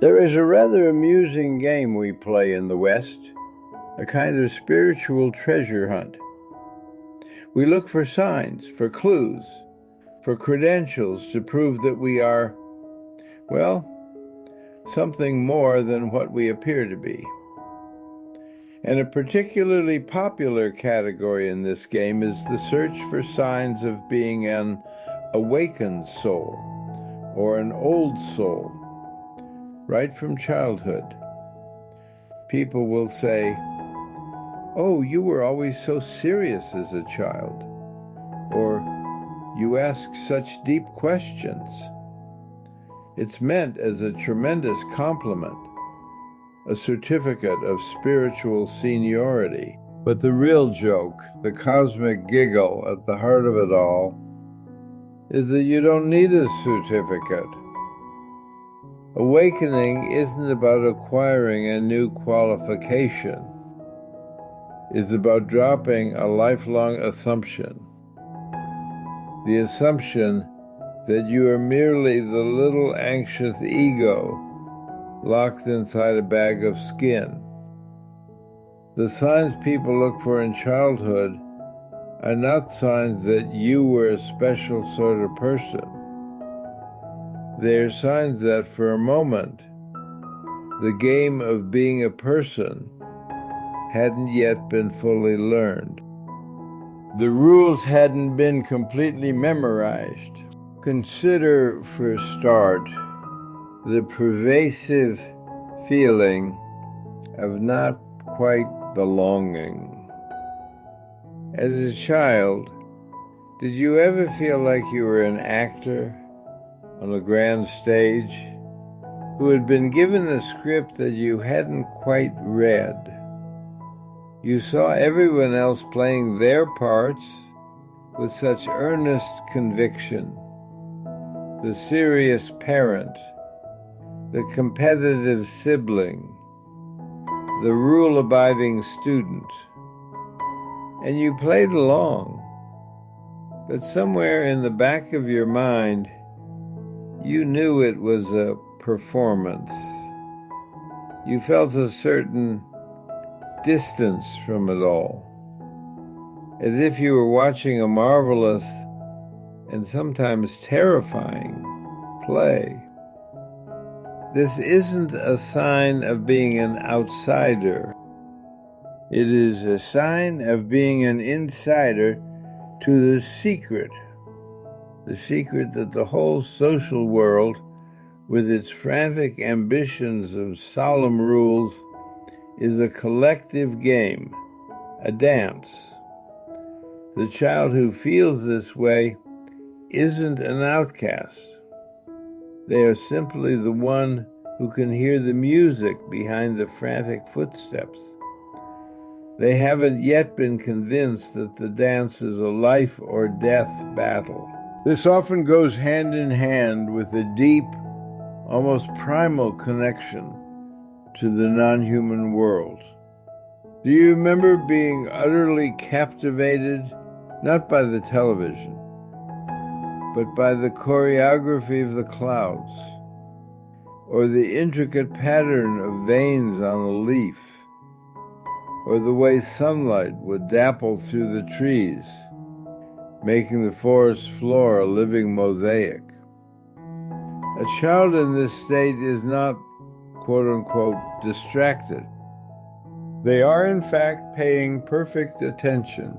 There is a rather amusing game we play in the West, a kind of spiritual treasure hunt. We look for signs, for clues, for credentials to prove that we are, well, something more than what we appear to be. And a particularly popular category in this game is the search for signs of being an awakened soul or an old soul, right from childhood. People will say, "Oh, you were always so serious as a child," or "You ask such deep questions." It's meant as a tremendous compliment, a certificate of spiritual seniority. But the real joke, the cosmic giggle at the heart of it all, is that you don't need a certificate. Awakening isn't about acquiring a new qualification. It's about dropping a lifelong assumption. The assumption that you are merely the little anxious ego locked inside a bag of skin. The signs people look for in childhood are not signs that you were a special sort of person. They are signs that for a moment, the game of being a person hadn't yet been fully learned. The rules hadn't been completely memorized. Consider, for a start, the pervasive feeling of not quite belonging. As a child, did you ever feel like you were an actor on a grand stage who had been given a script that you hadn't quite read? You saw everyone else playing their parts with such earnest conviction. The serious parent, the competitive sibling, the rule-abiding student. And you played along. But somewhere in the back of your mind, you knew it was a performance. You felt a certain distance from it all, as if you were watching a marvelous and sometimes terrifying play. This isn't a sign of being an outsider. It is a sign of being an insider to the secret that the whole social world, with its frantic ambitions of solemn rules, is a collective game, a dance. The child who feels this way isn't an outcast. They are simply the one who can hear the music behind the frantic footsteps. They haven't yet been convinced that the dance is a life or death battle. This often goes hand in hand with a deep, almost primal connection to the non-human world. Do you remember being utterly captivated, not by the television, but by the choreography of the clouds, or the intricate pattern of veins on a leaf, or the way sunlight would dapple through the trees, making the forest floor a living mosaic? A child in this state is not, quote-unquote, distracted. They are, in fact, paying perfect attention.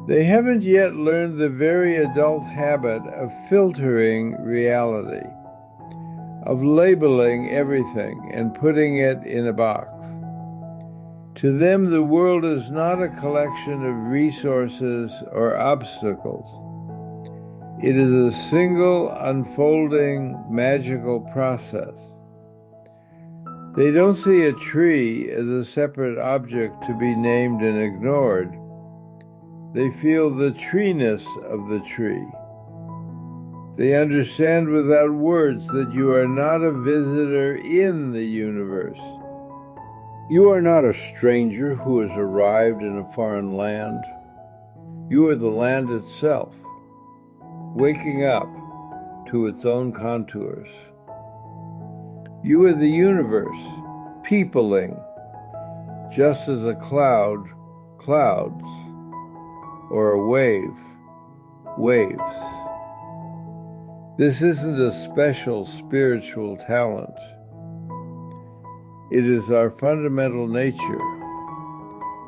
They haven't yet learned the very adult habit of filtering reality, of labeling everything and putting it in a box. To them, the world is not a collection of resources or obstacles. It is a single, unfolding, magical process. They don't see a tree as a separate object to be named and ignored. They feel the treeness of the tree. They understand without words that you are not a visitor in the universe. You are not a stranger who has arrived in a foreign land. You are the land itself, waking up to its own contours. You are the universe, peopling, just as a cloud clouds, or a wave waves. This isn't a special spiritual talent. It is our fundamental nature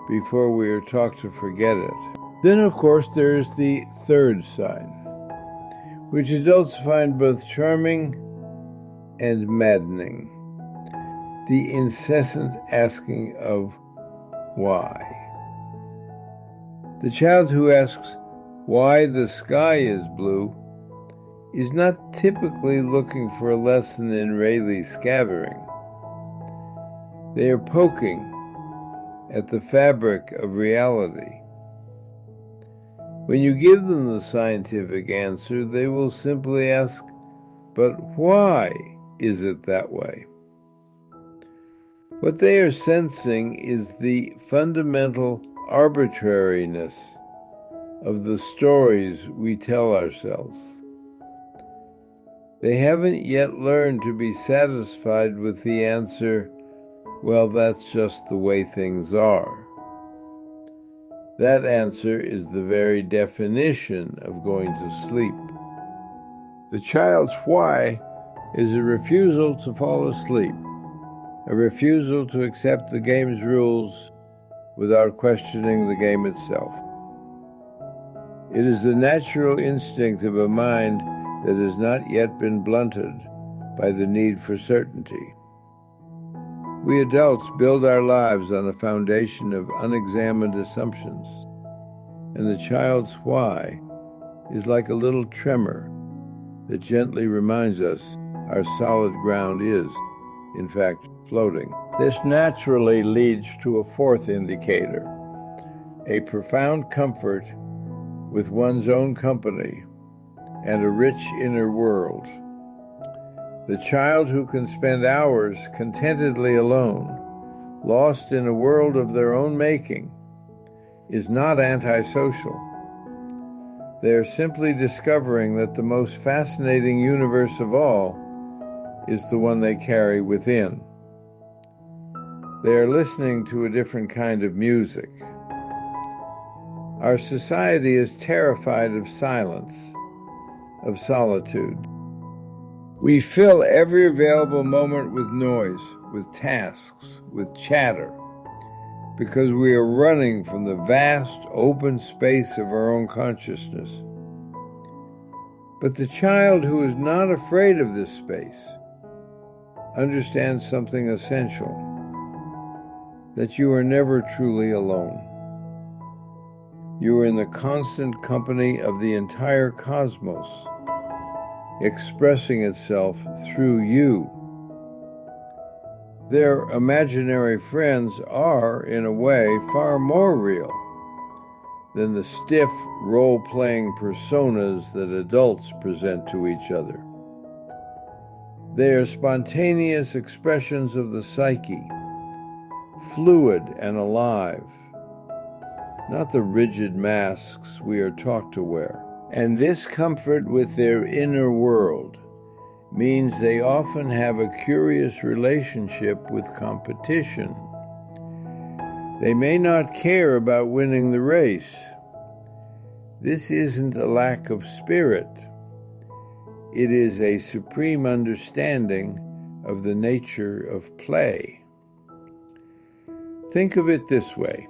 before we are taught to forget it. Then, of course, there is the third sign, which adults find both charming and maddening: the incessant asking of why. The child who asks why the sky is blue is not typically looking for a lesson in Rayleigh scattering. They are poking at the fabric of reality. When you give them the scientific answer, they will simply ask, but why is it that way? What they are sensing is the fundamental arbitrariness of the stories we tell ourselves. They haven't yet learned to be satisfied with the answer, well, that's just the way things are. That answer is the very definition of going to sleep. The child's why is a refusal to fall asleep, a refusal to accept the game's rules without questioning the game itself. It is the natural instinct of a mind that has not yet been blunted by the need for certainty. We adults build our lives on a foundation of unexamined assumptions, and the child's why is like a little tremor that gently reminds us our solid ground is, in fact, floating. This naturally leads to a fourth indicator, a profound comfort with one's own company and a rich inner world. The child who can spend hours contentedly alone, lost in a world of their own making, is not antisocial. They are simply discovering that the most fascinating universe of all is the one they carry within. They are listening to a different kind of music. Our society is terrified of silence, of solitude. We fill every available moment with noise, with tasks, with chatter, because we are running from the vast open space of our own consciousness. But the child who is not afraid of this space understands something essential, that you are never truly alone. You are in the constant company of the entire cosmos, expressing itself through you. Their imaginary friends are, in a way, far more real than the stiff role-playing personas that adults present to each other. They are spontaneous expressions of the psyche, fluid and alive, not the rigid masks we are taught to wear. And this comfort with their inner world means they often have a curious relationship with competition. They may not care about winning the race. This isn't a lack of spirit. It is a supreme understanding of the nature of play. Think of it this way.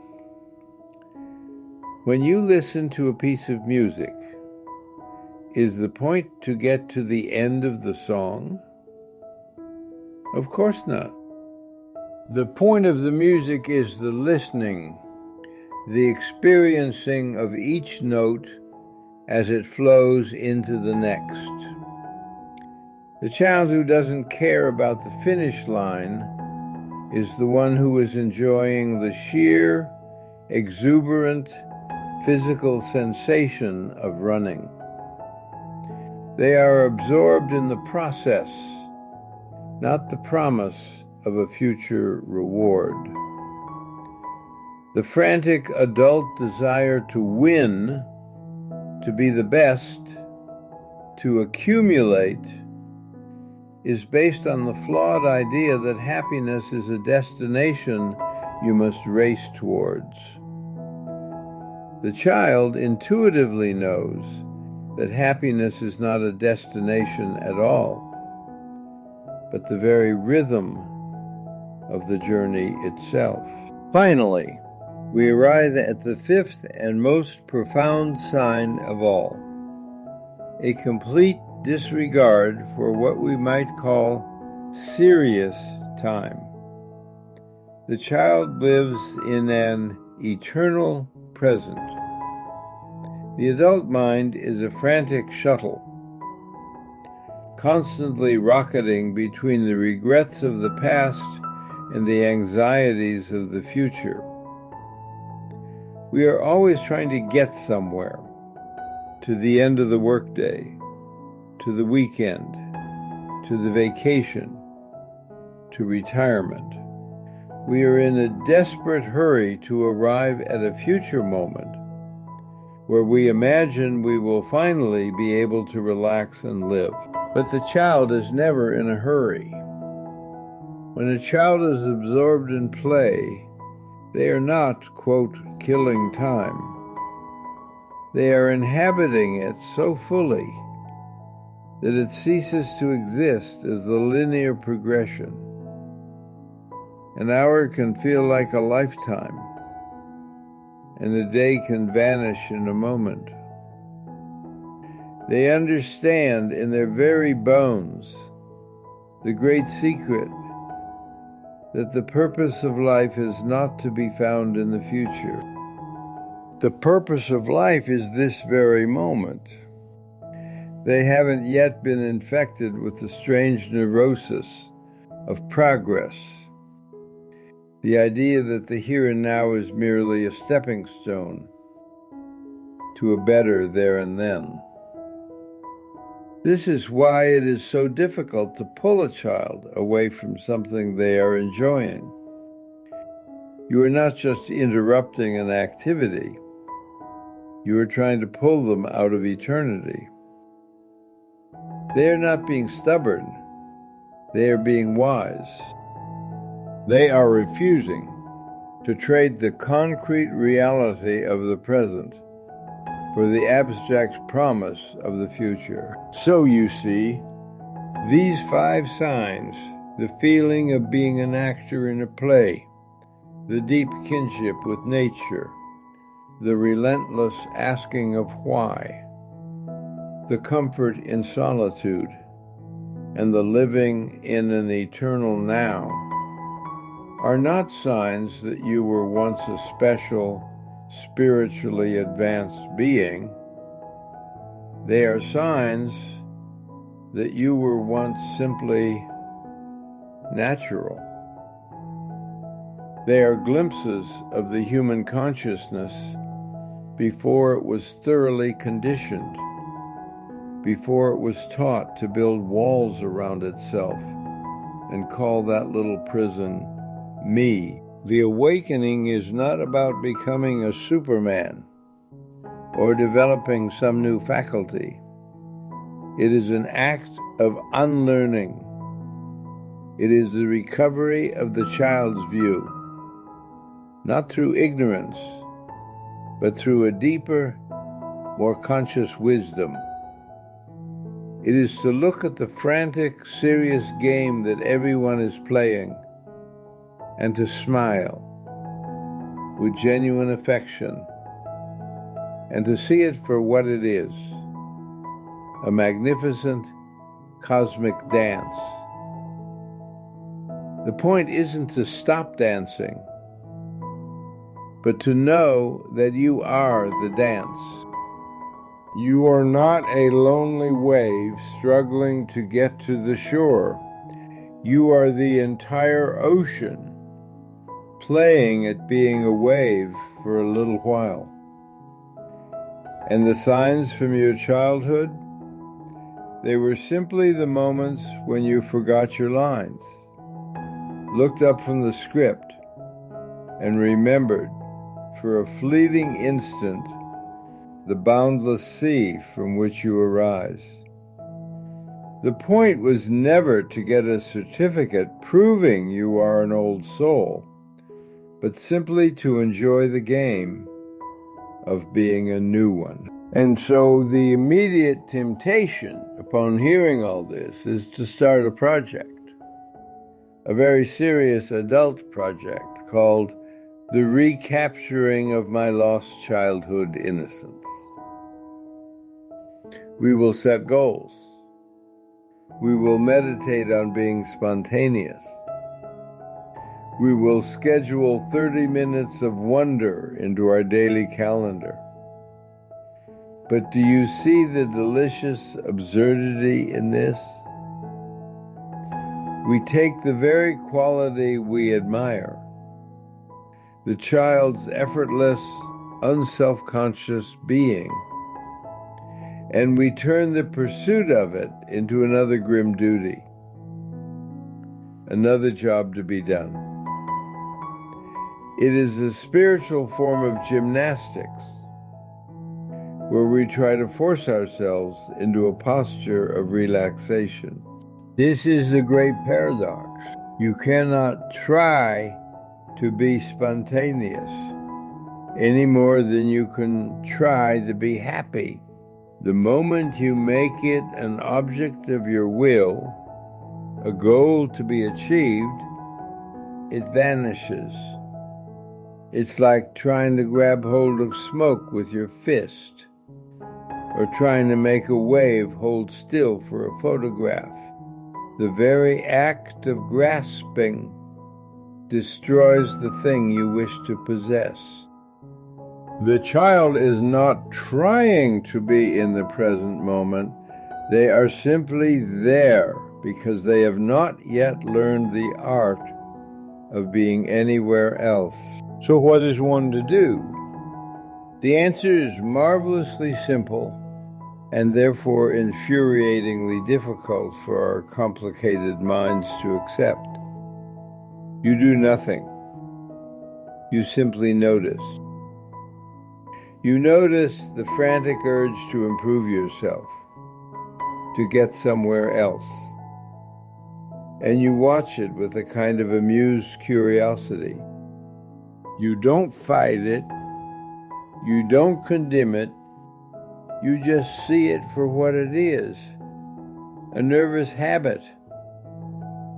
When you listen to a piece of music, is the point to get to the end of the song? Of course not. The point of the music is the listening, the experiencing of each note as it flows into the next. The child who doesn't care about the finish line is the one who is enjoying the sheer, exuberant, physical sensation of running. They are absorbed in the process, not the promise of a future reward. The frantic adult desire to win, to be the best, to accumulate, is based on the flawed idea that happiness is a destination you must race towards. The child intuitively knows that happiness is not a destination at all, but the very rhythm of the journey itself. Finally, we arrive at the fifth and most profound sign of all, a complete disregard for what we might call serious time. The child lives in an eternal present. The adult mind is a frantic shuttle, constantly rocketing between the regrets of the past and the anxieties of the future. We are always trying to get somewhere, to the end of the workday, to the weekend, to the vacation, to retirement. We are in a desperate hurry to arrive at a future moment where we imagine we will finally be able to relax and live. But the child is never in a hurry. When a child is absorbed in play, they are not, quote, killing time. They are inhabiting it so fully that it ceases to exist as a linear progression. An hour can feel like a lifetime, and a day can vanish in a moment. They understand in their very bones the great secret that the purpose of life is not to be found in the future. The purpose of life is this very moment. They haven't yet been infected with the strange neurosis of progress, the idea that the here and now is merely a stepping stone to a better there and then. This is why it is so difficult to pull a child away from something they are enjoying. You are not just interrupting an activity, you are trying to pull them out of eternity. They are not being stubborn, they are being wise. They are refusing to trade the concrete reality of the present for the abstract promise of the future. So you see, these 5 signs, the feeling of being an actor in a play, the deep kinship with nature, the relentless asking of why, the comfort in solitude, and the living in an eternal now, are not signs that you were once a special, spiritually advanced being. They are signs that you were once simply natural. They are glimpses of the human consciousness before it was thoroughly conditioned, before it was taught to build walls around itself and call that little prison me. The awakening is not about becoming a Superman or developing some new faculty. It is an act of unlearning. It is the recovery of the child's view, not through ignorance, but through a deeper, more conscious wisdom. It is to look at the frantic, serious game that everyone is playing and to smile with genuine affection and to see it for what it is, a magnificent cosmic dance. The point isn't to stop dancing, but to know that you are the dance. You are not a lonely wave struggling to get to the shore. You are the entire ocean, playing at being a wave for a little while. And the signs from your childhood? They were simply the moments when you forgot your lines, looked up from the script, and remembered for a fleeting instant the boundless sea from which you arise. The point was never to get a certificate proving you are an old soul, but simply to enjoy the game of being a new one. And so the immediate temptation upon hearing all this is to start a project, a very serious adult project called The Recapturing of My Lost Childhood Innocence. We will set goals. We will meditate on being spontaneous. We will schedule 30 minutes of wonder into our daily calendar. But do you see the delicious absurdity in this? We take the very quality we admire, the child's effortless, unself-conscious being, and we turn the pursuit of it into another grim duty, another job to be done. It is a spiritual form of gymnastics, where we try to force ourselves into a posture of relaxation. This is the great paradox. You cannot try to be spontaneous any more than you can try to be happy. The moment you make it an object of your will, a goal to be achieved, it vanishes. It's like trying to grab hold of smoke with your fist, or trying to make a wave hold still for a photograph. The very act of grasping destroys the thing you wish to possess. The child is not trying to be in the present moment. They are simply there because they have not yet learned the art of being anywhere else. So what is one to do? The answer is marvelously simple and therefore infuriatingly difficult for our complicated minds to accept. You do nothing. You simply notice. You notice the frantic urge to improve yourself, to get somewhere else. And you watch it with a kind of amused curiosity. You don't fight it. You don't condemn it. You just see it for what it is, a nervous habit,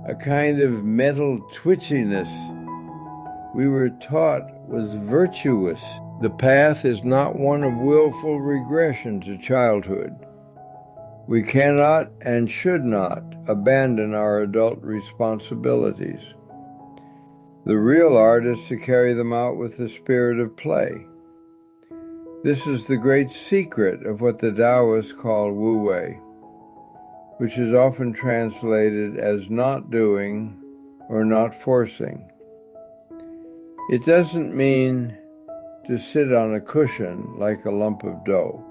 a kind of mental twitchiness we were taught was virtuous. The path is not one of willful regression to childhood. We cannot and should not abandon our adult responsibilities. The real art is to carry them out with the spirit of play. This is the great secret of what the Taoists call wu-wei, which is often translated as not doing or not forcing. It doesn't mean to sit on a cushion like a lump of dough.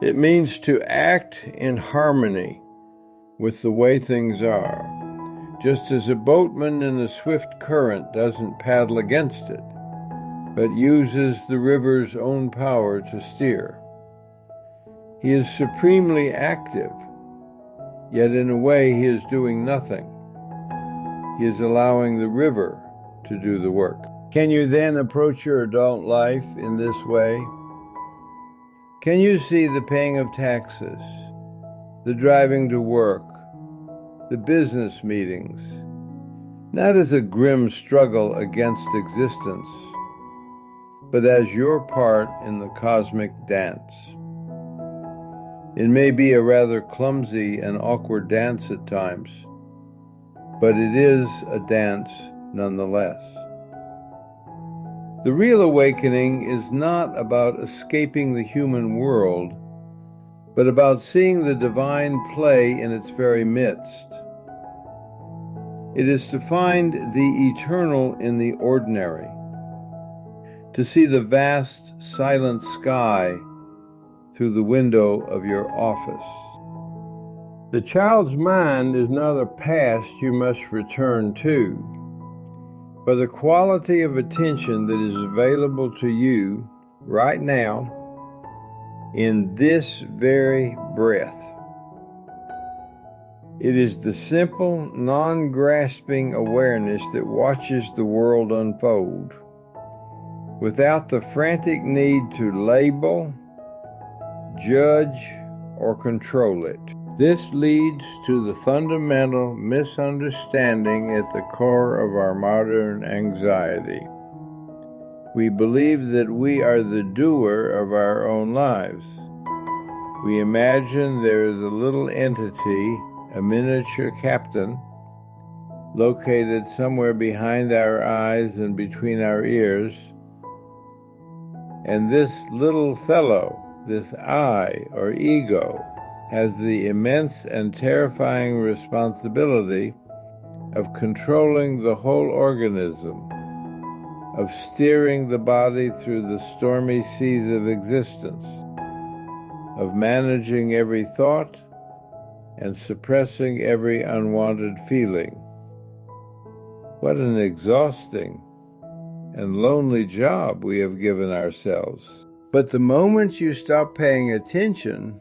It means to act in harmony with the way things are, just as a boatman in a swift current doesn't paddle against it, but uses the river's own power to steer. He is supremely active, yet in a way he is doing nothing. He is allowing the river to do the work. Can you then approach your adult life in this way? Can you see the paying of taxes, the driving to work, the business meetings, not as a grim struggle against existence, but as your part in the cosmic dance? It may be a rather clumsy and awkward dance at times, but it is a dance nonetheless. The real awakening is not about escaping the human world, but about seeing the divine play in its very midst. It is to find the eternal in the ordinary, to see the vast, silent sky through the window of your office. The child's mind is not a past you must return to, but the quality of attention that is available to you right now in this very breath. It is the simple, non-grasping awareness that watches the world unfold, without the frantic need to label, judge, or control it. This leads to the fundamental misunderstanding at the core of our modern anxiety. We believe that we are the doer of our own lives. We imagine there is a little entity, a miniature captain, located somewhere behind our eyes and between our ears, and this little fellow, this I or ego, has the immense and terrifying responsibility of controlling the whole organism, of steering the body through the stormy seas of existence, of managing every thought and suppressing every unwanted feeling. What an exhausting and lonely job we have given ourselves. But the moment you stop paying attention,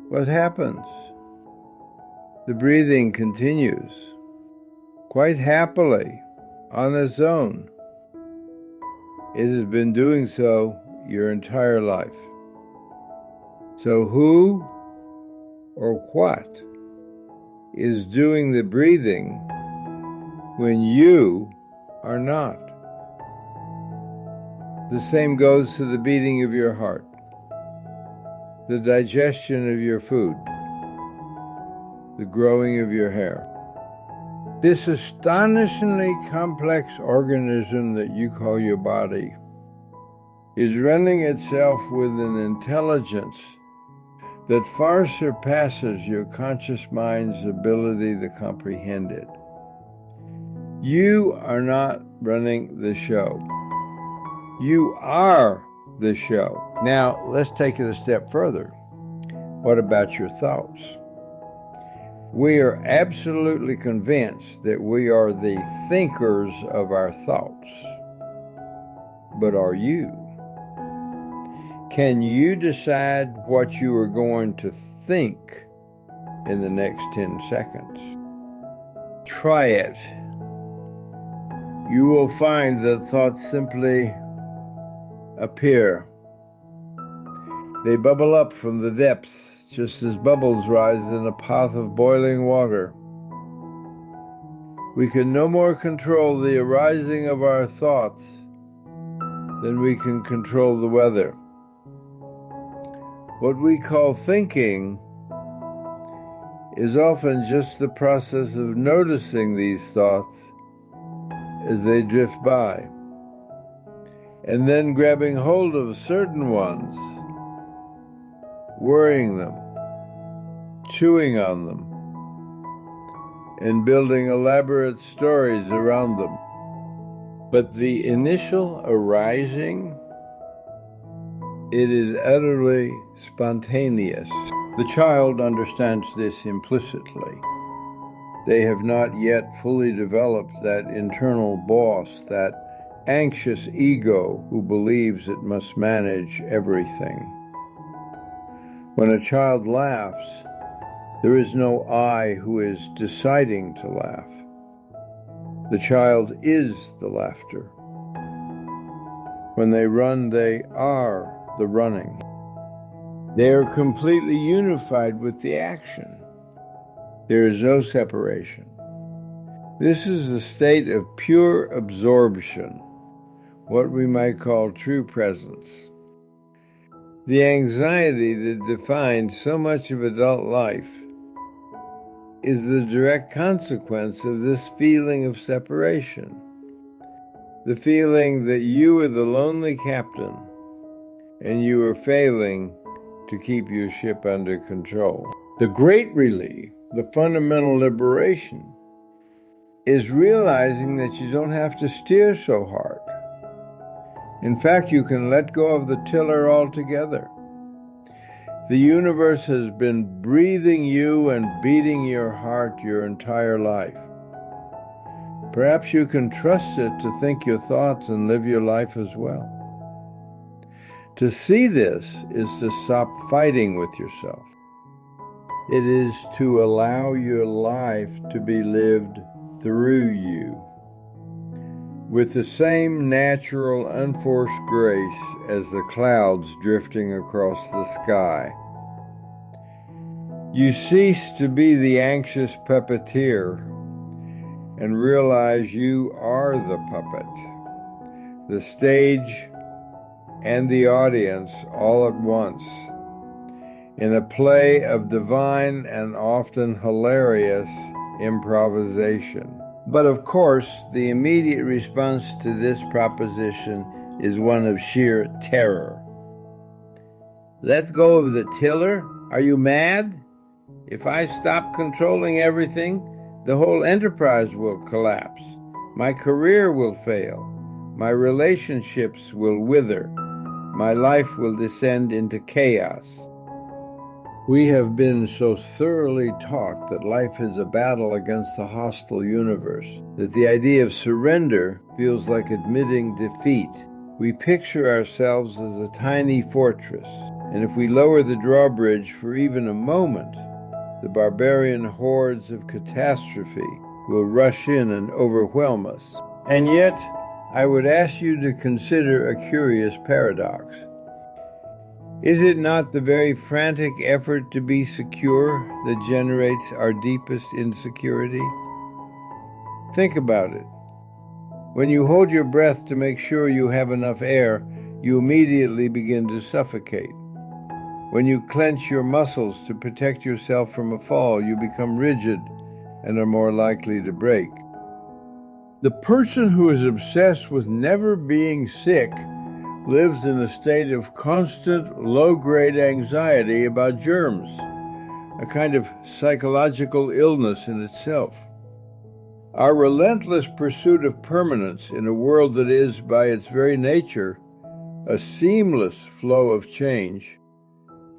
what happens? The breathing continues, quite happily, on its own. It has been doing so your entire life. So who or what is doing the breathing when you are not? The same goes to the beating of your heart, the digestion of your food, the growing of your hair. This astonishingly complex organism that you call your body is running itself with an intelligence that far surpasses your conscious mind's ability to comprehend it. You are not running the show. You are the show. Now, let's take it a step further. What about your thoughts? We are absolutely convinced that we are the thinkers of our thoughts. But are you? Can you decide what you are going to think in the next 10 seconds? Try it. You will find that thoughts simply appear. They bubble up from the depths, just as bubbles rise in a pot of boiling water. We can no more control the arising of our thoughts than we can control the weather. What we call thinking is often just the process of noticing these thoughts as they drift by, and then grabbing hold of certain ones, worrying them, chewing on them, and building elaborate stories around them. But the initial arising, it is utterly spontaneous. The child understands this implicitly. They have not yet fully developed that internal boss, that anxious ego who believes it must manage everything. When a child laughs, there is no I who is deciding to laugh. The child is the laughter. When they run, they are the running. They are completely unified with the action. There is no separation. This is a state of pure absorption, what we might call true presence. The anxiety that defines so much of adult life is the direct consequence of this feeling of separation, the feeling that you are the lonely captain and you are failing to keep your ship under control. The great relief, the fundamental liberation, is realizing that you don't have to steer so hard. In fact, you can let go of the tiller altogether. The universe has been breathing you and beating your heart your entire life. Perhaps you can trust it to think your thoughts and live your life as well. To see this is to stop fighting with yourself. It is to allow your life to be lived through you, with the same natural, unforced grace as the clouds drifting across the sky. You cease to be the anxious puppeteer and realize you are the puppet, the stage and the audience all at once, in a play of divine and often hilarious improvisation. But of course, the immediate response to this proposition is one of sheer terror. Let go of the tiller? Are you mad? If I stop controlling everything, the whole enterprise will collapse. My career will fail. My relationships will wither. My life will descend into chaos. We have been so thoroughly taught that life is a battle against the hostile universe that the idea of surrender feels like admitting defeat. We picture ourselves as a tiny fortress, and if we lower the drawbridge for even a moment, the barbarian hordes of catastrophe will rush in and overwhelm us. And yet, I would ask you to consider a curious paradox. Is it not the very frantic effort to be secure that generates our deepest insecurity? Think about it. When you hold your breath to make sure you have enough air, you immediately begin to suffocate. When you clench your muscles to protect yourself from a fall, you become rigid and are more likely to break. The person who is obsessed with never being sick lives in a state of constant low-grade anxiety about germs, a kind of psychological illness in itself. Our relentless pursuit of permanence in a world that is, by its very nature, a seamless flow of change,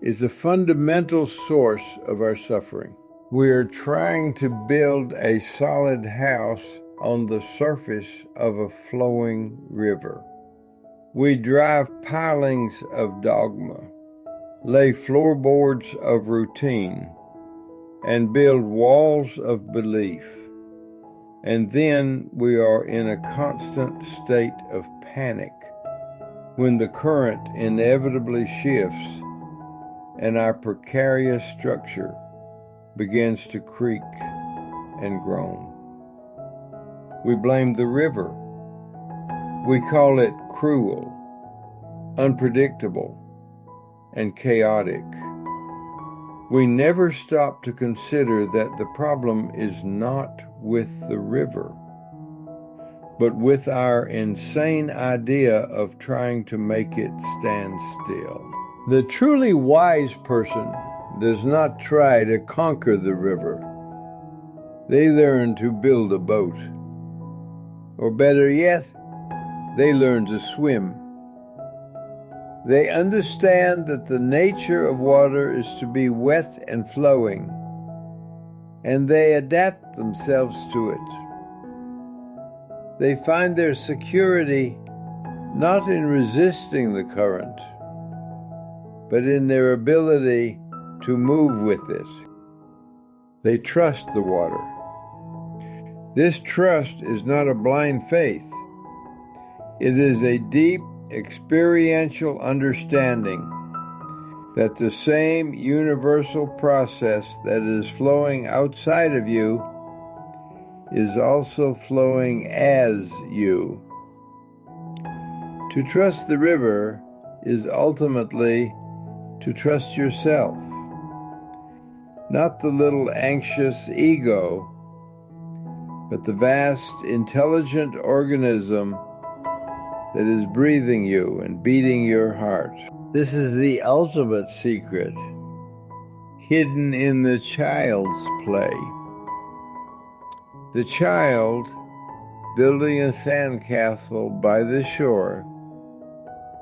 is the fundamental source of our suffering. We are trying to build a solid house on the surface of a flowing river. We drive pilings of dogma, lay floorboards of routine, and build walls of belief. And then we are in a constant state of panic when the current inevitably shifts and our precarious structure begins to creak and groan. We blame the river. We call it cruel, unpredictable, and chaotic. We never stop to consider that the problem is not with the river, but with our insane idea of trying to make it stand still. The truly wise person does not try to conquer the river. They learn to build a boat. Or better yet, they learn to swim. They understand that the nature of water is to be wet and flowing, and they adapt themselves to it. They find their security not in resisting the current, but in their ability to move with it. They trust the water. This trust is not a blind faith. It is a deep, experiential understanding that the same universal process that is flowing outside of you is also flowing as you. To trust the river is ultimately to trust yourself, not the little anxious ego, but the vast, intelligent organism that is breathing you and beating your heart. This is the ultimate secret, hidden in the child's play. The child, building a sandcastle by the shore,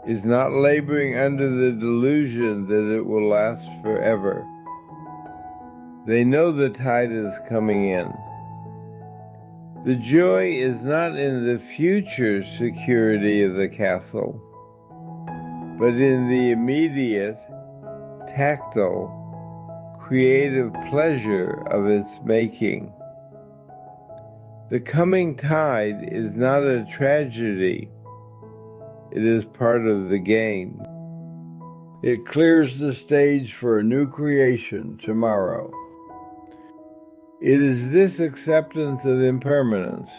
is not laboring under the delusion that it will last forever. They know the tide is coming in. The joy is not in the future security of the castle, but in the immediate, tactile, creative pleasure of its making. The coming tide is not a tragedy. It is part of the game. It clears the stage for a new creation tomorrow. It is this acceptance of impermanence,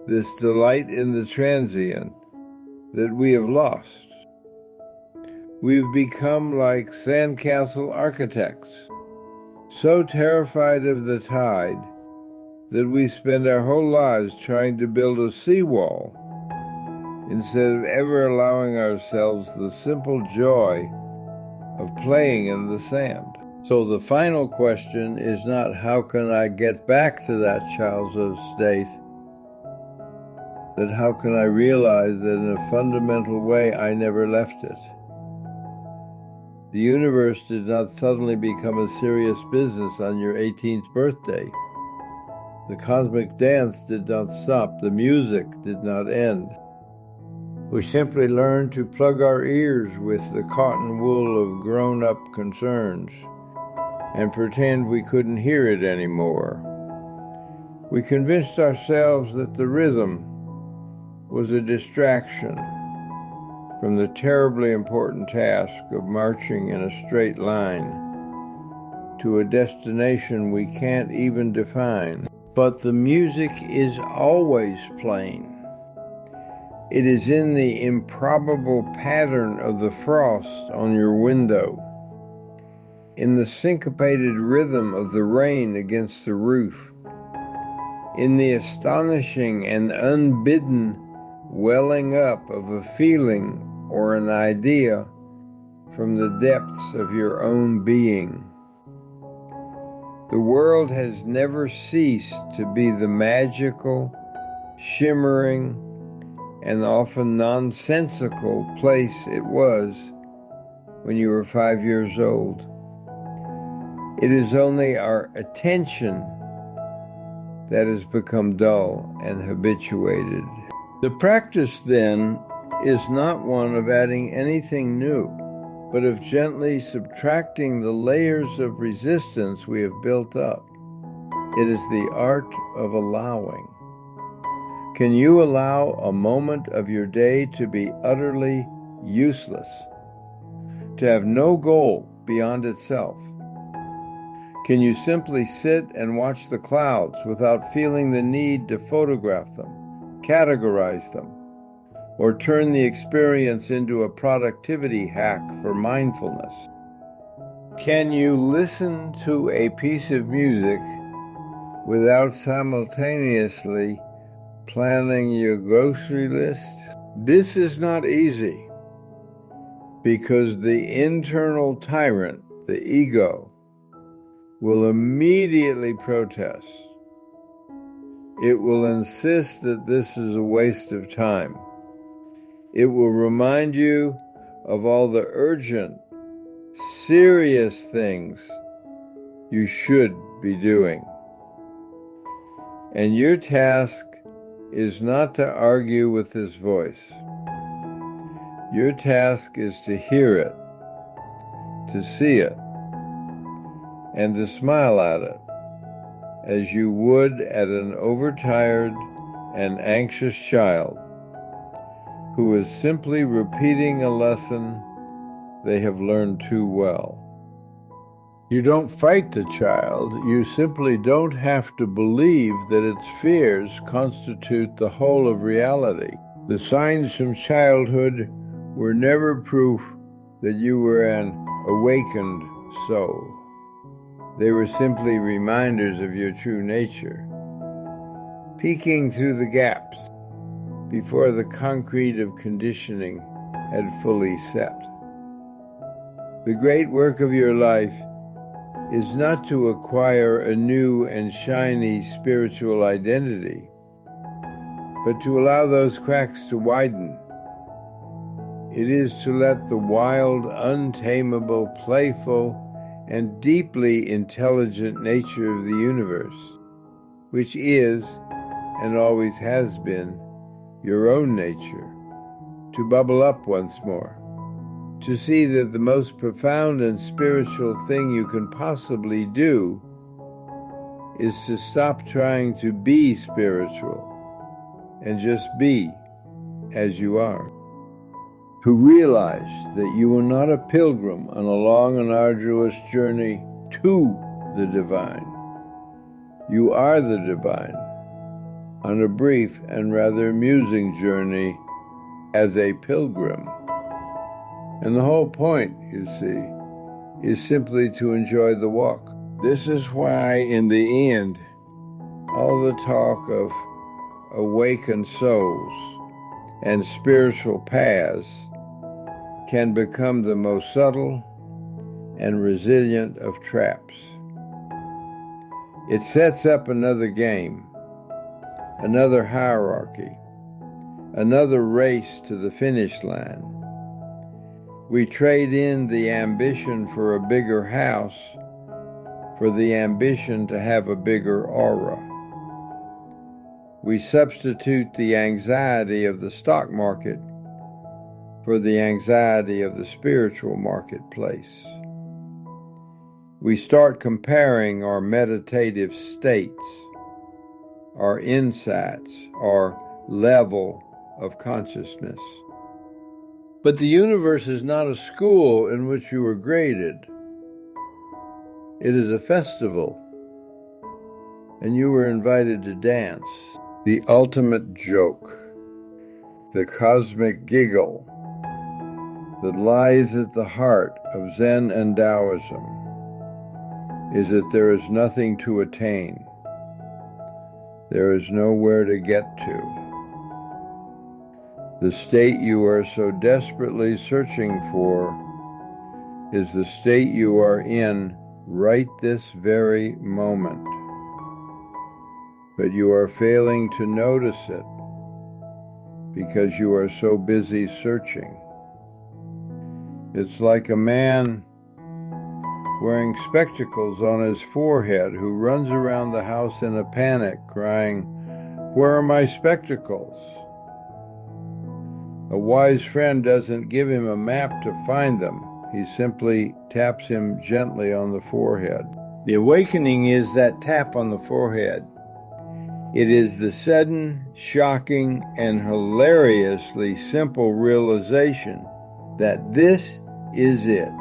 this delight in the transient, that we have lost. We've become like sandcastle architects, so terrified of the tide that we spend our whole lives trying to build a seawall instead of ever allowing ourselves the simple joy of playing in the sand. So the final question is not how can I get back to that childhood state, but how can I realize that in a fundamental way I never left it. The universe did not suddenly become a serious business on your 18th birthday. The cosmic dance did not stop. The music did not end. We simply learned to plug our ears with the cotton wool of grown-up concerns and pretend we couldn't hear it anymore. We convinced ourselves that the rhythm was a distraction from the terribly important task of marching in a straight line to a destination we can't even define. But the music is always playing. It is in the improbable pattern of the frost on your window, in the syncopated rhythm of the rain against the roof, in the astonishing and unbidden welling up of a feeling or an idea from the depths of your own being. The world has never ceased to be the magical, shimmering, and often nonsensical place it was when you were 5 years old. It is only our attention that has become dull and habituated. The practice, then, is not one of adding anything new, but of gently subtracting the layers of resistance we have built up. It is the art of allowing. Can you allow a moment of your day to be utterly useless, to have no goal beyond itself? Can you simply sit and watch the clouds without feeling the need to photograph them, categorize them, or turn the experience into a productivity hack for mindfulness? Can you listen to a piece of music without simultaneously planning your grocery list? This is not easy because the internal tyrant, the ego, will immediately protest. It will insist that this is a waste of time. It will remind you of all the urgent, serious things you should be doing. And your task is not to argue with this voice. Your task is to hear it, to see it, and to smile at it, as you would at an overtired and anxious child who is simply repeating a lesson they have learned too well. You don't fight the child, you simply don't have to believe that its fears constitute the whole of reality. The signs from childhood were never proof that you were an awakened soul. They were simply reminders of your true nature, peeking through the gaps before the concrete of conditioning had fully set. The great work of your life is not to acquire a new and shiny spiritual identity, but to allow those cracks to widen. It is to let the wild, untamable, playful, and deeply intelligent nature of the universe, which is and always has been your own nature, to bubble up once more, to see that the most profound and spiritual thing you can possibly do is to stop trying to be spiritual and just be as you are. To realize that you are not a pilgrim on a long and arduous journey to the divine. You are the divine on a brief and rather amusing journey as a pilgrim. And the whole point, you see, is simply to enjoy the walk. This is why, in the end, all the talk of awakened souls and spiritual paths can become the most subtle and resilient of traps. It sets up another game, another hierarchy, another race to the finish line. We trade in the ambition for a bigger house for the ambition to have a bigger aura. We substitute the anxiety of the stock market for the anxiety of the spiritual marketplace. We start comparing our meditative states, our insights, our level of consciousness. But the universe is not a school in which you are graded. It is a festival, and you were invited to dance. The ultimate joke, the cosmic giggle that lies at the heart of Zen and Taoism is that there is nothing to attain. There is nowhere to get to. The state you are so desperately searching for is the state you are in right this very moment. But you are failing to notice it because you are so busy searching. It's like a man wearing spectacles on his forehead who runs around the house in a panic crying, "Where are my spectacles?" A wise friend doesn't give him a map to find them. He simply taps him gently on the forehead. The awakening is that tap on the forehead. It is the sudden, shocking, and hilariously simple realization that this is it.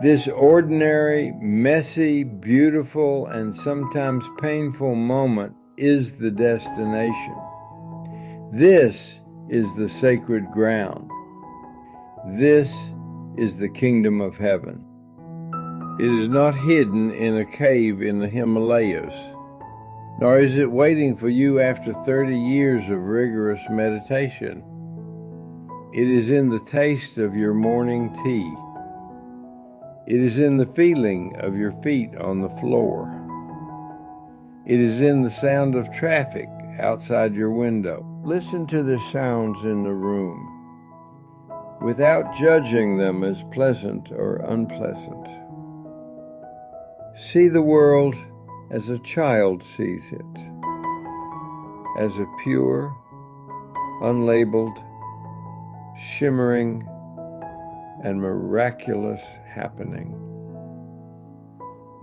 This ordinary, messy, beautiful, and sometimes painful moment is the destination. This is the sacred ground. This is the kingdom of heaven. It is not hidden in a cave in the Himalayas, nor is it waiting for you after 30 years of rigorous meditation. It is in the taste of your morning tea. It is in the feeling of your feet on the floor. It is in the sound of traffic outside your window. Listen to the sounds in the room without judging them as pleasant or unpleasant. See the world as a child sees it, as a pure, unlabeled, shimmering, and miraculous happening.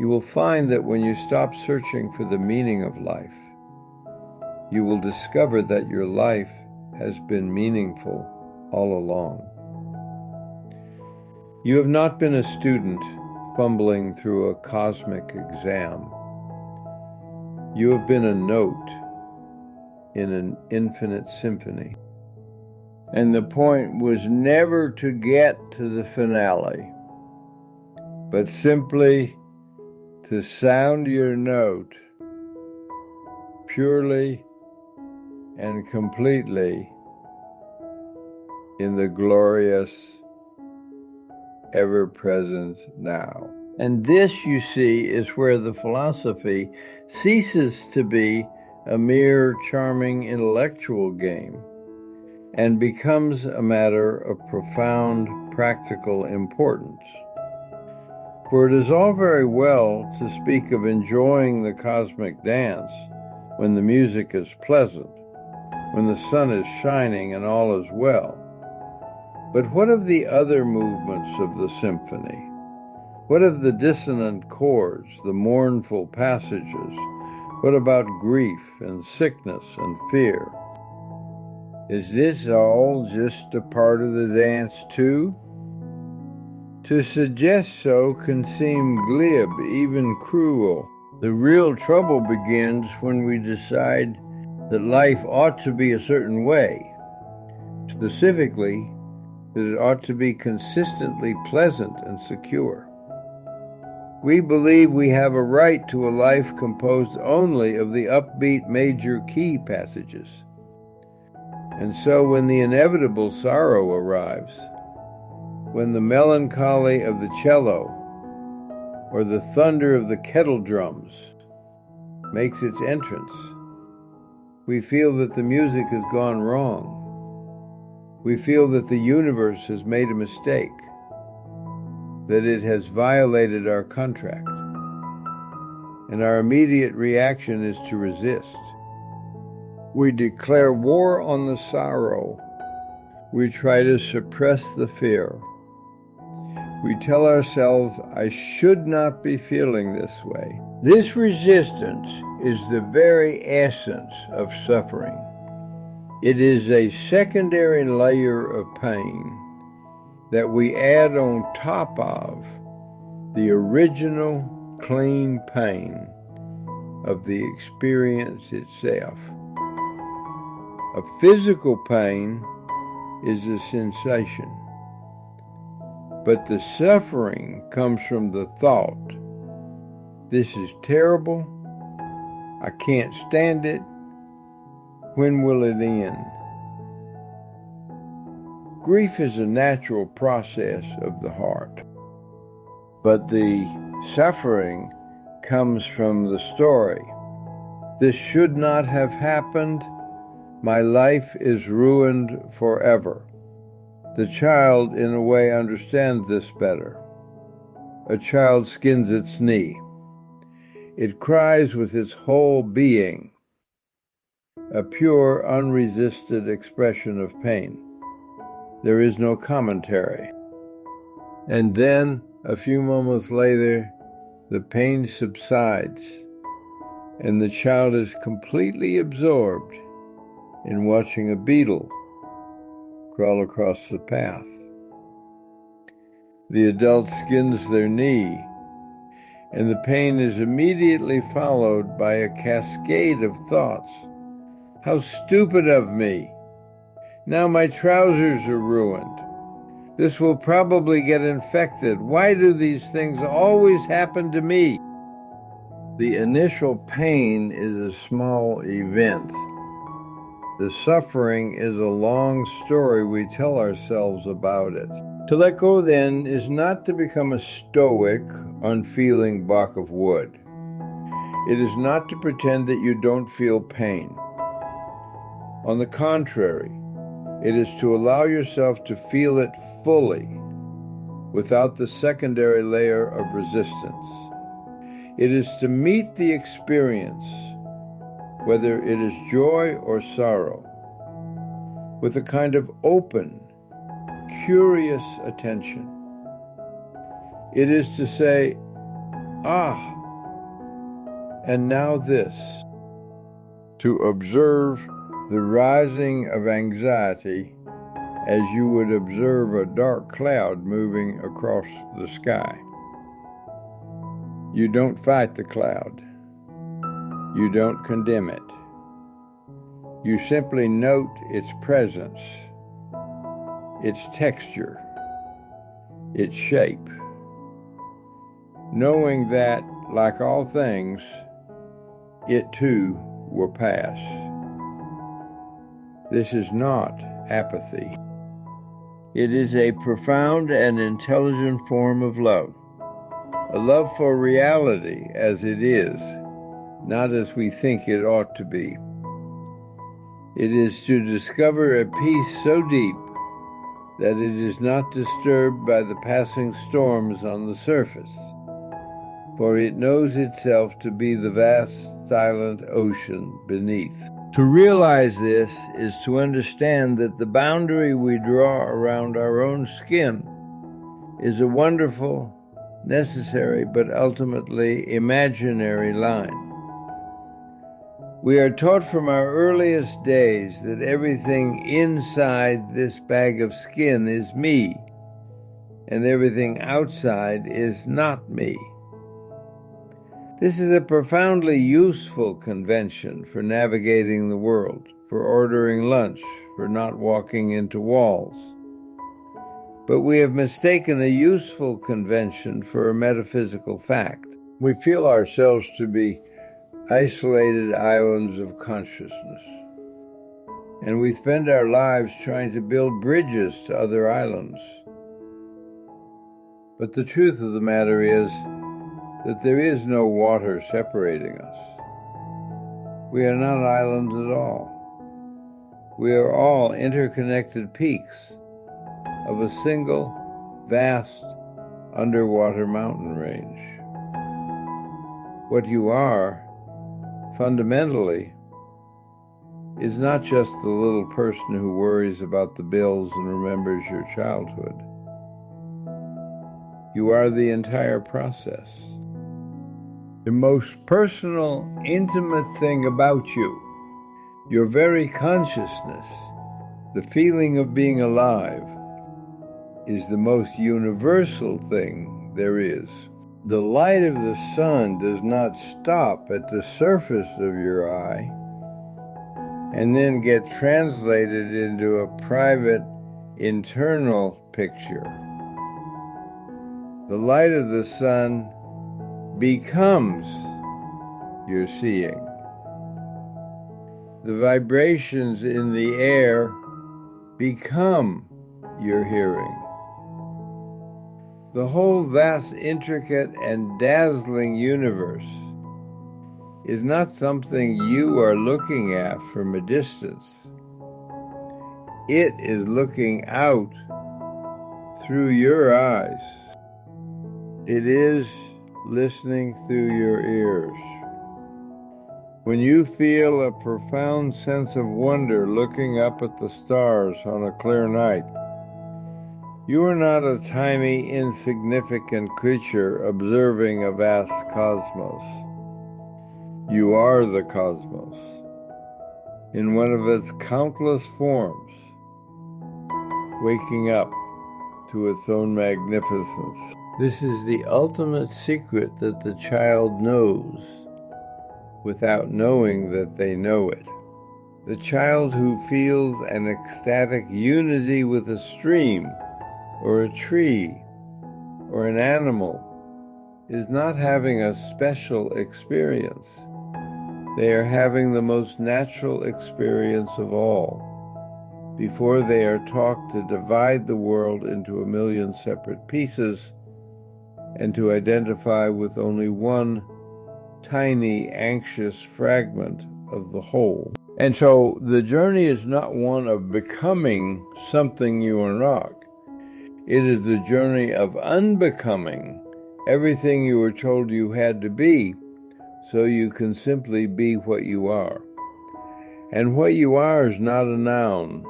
You will find that when you stop searching for the meaning of life, you will discover that your life has been meaningful all along. You have not been a student fumbling through a cosmic exam. You have been a note in an infinite symphony. And the point was never to get to the finale, but simply to sound your note purely and completely in the glorious, ever-present now. And this, you see, is where the philosophy ceases to be a mere charming intellectual game and becomes a matter of profound practical importance. For it is all very well to speak of enjoying the cosmic dance when the music is pleasant, when the sun is shining and all is well. But what of the other movements of the symphony? What of the dissonant chords, the mournful passages? What about grief and sickness and fear? Is this all just a part of the dance too? To suggest so can seem glib, even cruel. The real trouble begins when we decide that life ought to be a certain way, specifically that it ought to be consistently pleasant and secure. We believe we have a right to a life composed only of the upbeat major key passages. And so when the inevitable sorrow arrives, when the melancholy of the cello or the thunder of the kettle drums makes its entrance, we feel that the music has gone wrong. We feel that the universe has made a mistake, that it has violated our contract, and our immediate reaction is to resist. We declare war on the sorrow. We try to suppress the fear. We tell ourselves, I should not be feeling this way. This resistance is the very essence of suffering. It is a secondary layer of pain that we add on top of the original clean pain of the experience itself. A physical pain is a sensation, but the suffering comes from the thought, this is terrible, I can't stand it, when will it end? Grief is a natural process of the heart, but the suffering comes from the story. This should not have happened. My life is ruined forever. The child, in a way, understands this better. A child skins its knee. It cries with its whole being, a pure, unresisted expression of pain. There is no commentary. And then, a few moments later, the pain subsides, and the child is completely absorbed in watching a beetle crawl across the path. The adult skins their knee, and the pain is immediately followed by a cascade of thoughts. How stupid of me! Now my trousers are ruined. This will probably get infected. Why do these things always happen to me? The initial pain is a small event. The suffering is a long story we tell ourselves about it. To let go, then, is not to become a stoic, unfeeling block of wood. It is not to pretend that you don't feel pain. On the contrary, it is to allow yourself to feel it fully, without the secondary layer of resistance. It is to meet the experience, whether it is joy or sorrow, with a kind of open, curious attention. It is to say, ah, and now this. To observe the rising of anxiety as you would observe a dark cloud moving across the sky. You don't fight the cloud. You don't condemn it. You simply note its presence, its texture, its shape, knowing that, like all things, it too will pass. This is not apathy. It is a profound and intelligent form of love, a love for reality as it is, not as we think it ought to be. It is to discover a peace so deep that it is not disturbed by the passing storms on the surface, for it knows itself to be the vast, silent ocean beneath. To realize this is to understand that the boundary we draw around our own skin is a wonderful, necessary, but ultimately imaginary line. We are taught from our earliest days that everything inside this bag of skin is me, and everything outside is not me. This is a profoundly useful convention for navigating the world, for ordering lunch, for not walking into walls. But we have mistaken a useful convention for a metaphysical fact. We feel ourselves to be isolated islands of consciousness, and we spend our lives trying to build bridges to other islands. But the truth of the matter is that there is no water separating us. We are not islands at all. We are all interconnected peaks of a single, vast, underwater mountain range. What you are, fundamentally, is not just the little person who worries about the bills and remembers your childhood. You are the entire process. The most personal, intimate thing about you, your very consciousness, the feeling of being alive, is the most universal thing there is. The light of the sun does not stop at the surface of your eye and then get translated into a private, internal picture. The light of the sun becomes your seeing. The vibrations in the air become your hearing. The whole vast, intricate, and dazzling universe is not something you are looking at from a distance. It is looking out through your eyes. It is listening through your ears. When you feel a profound sense of wonder looking up at the stars on a clear night, you are not a tiny, insignificant creature observing a vast cosmos. You are the cosmos, in one of its countless forms, waking up to its own magnificence. This is the ultimate secret that the child knows without knowing that they know it. The child who feels an ecstatic unity with a stream, or a tree, or an animal, is not having a special experience. They are having the most natural experience of all, before they are taught to divide the world into a million separate pieces and to identify with only one tiny, anxious fragment of the whole. And so the journey is not one of becoming something you are not. It is the journey of unbecoming everything you were told you had to be, so you can simply be what you are. And what you are is not a noun,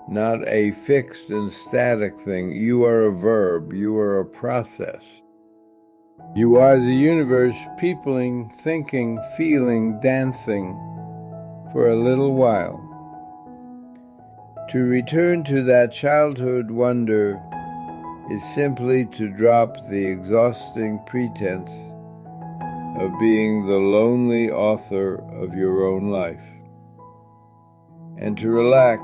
not a fixed and static thing. You are a verb. You are a process. You are the universe peopling, thinking, feeling, dancing for a little while. To return to that childhood wonder is simply to drop the exhausting pretense of being the lonely author of your own life, and to relax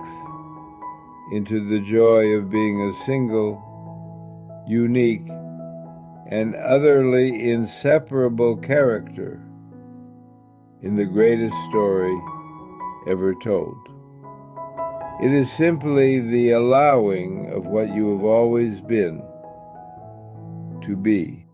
into the joy of being a single, unique, and utterly inseparable character in the greatest story ever told. It is simply the allowing of what you have always been to be.